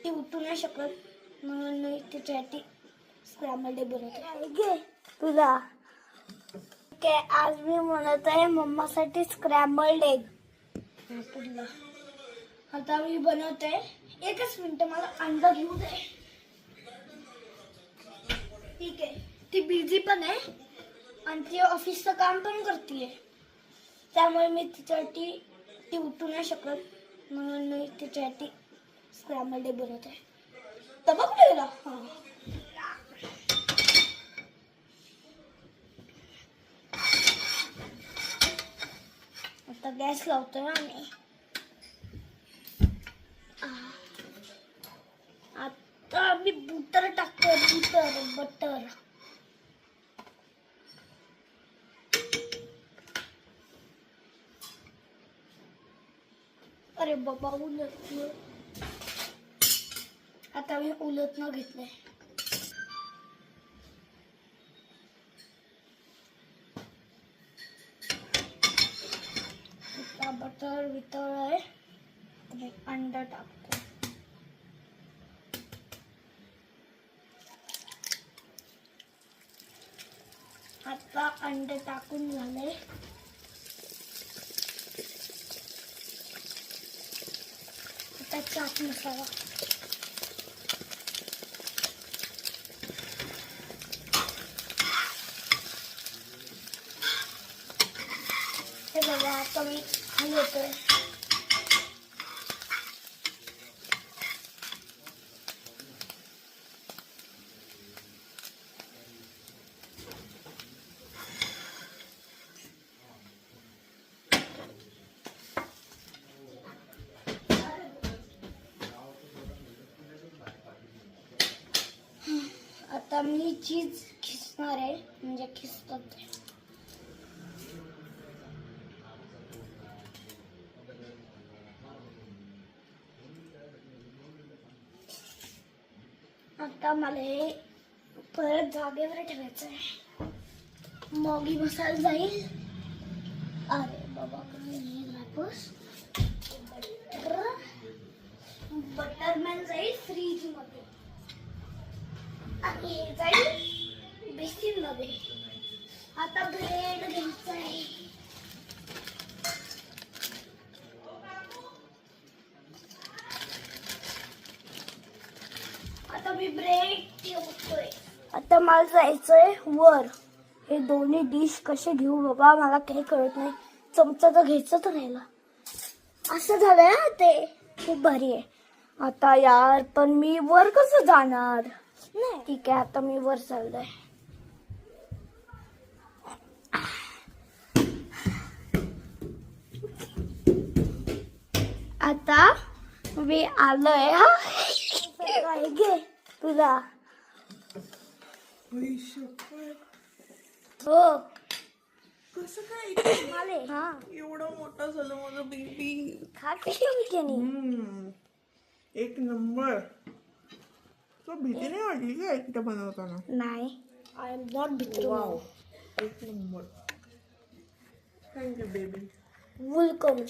ती उठू नाही शकत म्हणून मी तिच्यासाठी स्क्रॅम्बल्ड एग बनवते. घे तुला. ओके, आज मी बनवत आहे मम्मासाठी स्क्रॅम्बल्ड एग. आता मी बनवते. एकच मिनिट, मला अंडा घेऊ दे. ठीक आहे, ती बिझी पण आहे आणि ती ऑफिसचं काम पण करते, त्यामुळे मी तिच्यासाठी ती उठू नाही शकत म्हणून मी तिच्यासाठी स्क्रॅम्बल्ड एग बनवते. तवा कुठे गेला? आता गॅस लावतोय आम्ही. आता आम्ही बटर टाकतोय. बटर. अरे बाबा, उलटलं. आता मी उलटणं घेतलंय. आता बटर वितळलंय. मी अंडा टाकतो. आता अंडे टाकून झाले. आता चाट मसाला. हे बघा, आता मी हलवतोय. आता मी चीज खिसणार आहे, म्हणजे खिसतात. आता मला हे परत जागेवर ठेवायचं आहे, मग ही मसाला जाईल. अरे बाबा, बटरमॅन जाईल फ्रीज मध्ये आणि हे जाईल बेसिन मध्ये. आता ब्रेड घ्यायचा आहे. आता मी ब्रेड ठेवतोय. आता मला जायचंय वर. हे दोन्ही डिश कसे घेऊ बाबा, मला काही कळत नाही. चमचा तर घ्यायचं तर राहिला. असं झालंय ना, ते खूप भारी आहे. आता यार, पण मी वर कसं जाणार? नाही, ठीक आहे, आता मी वर चाललोय. आता मी आलोय. घे तुला. हो, कसं काय हा, एवढा मोठा झालं माझं बेबी. खा की. एक नंबर. तो भीती नाही वाटली का एकटं बनवताना? नाही, आय एम नॉट भीती. वाव, एक नंबर. Thank you baby. वेलकम.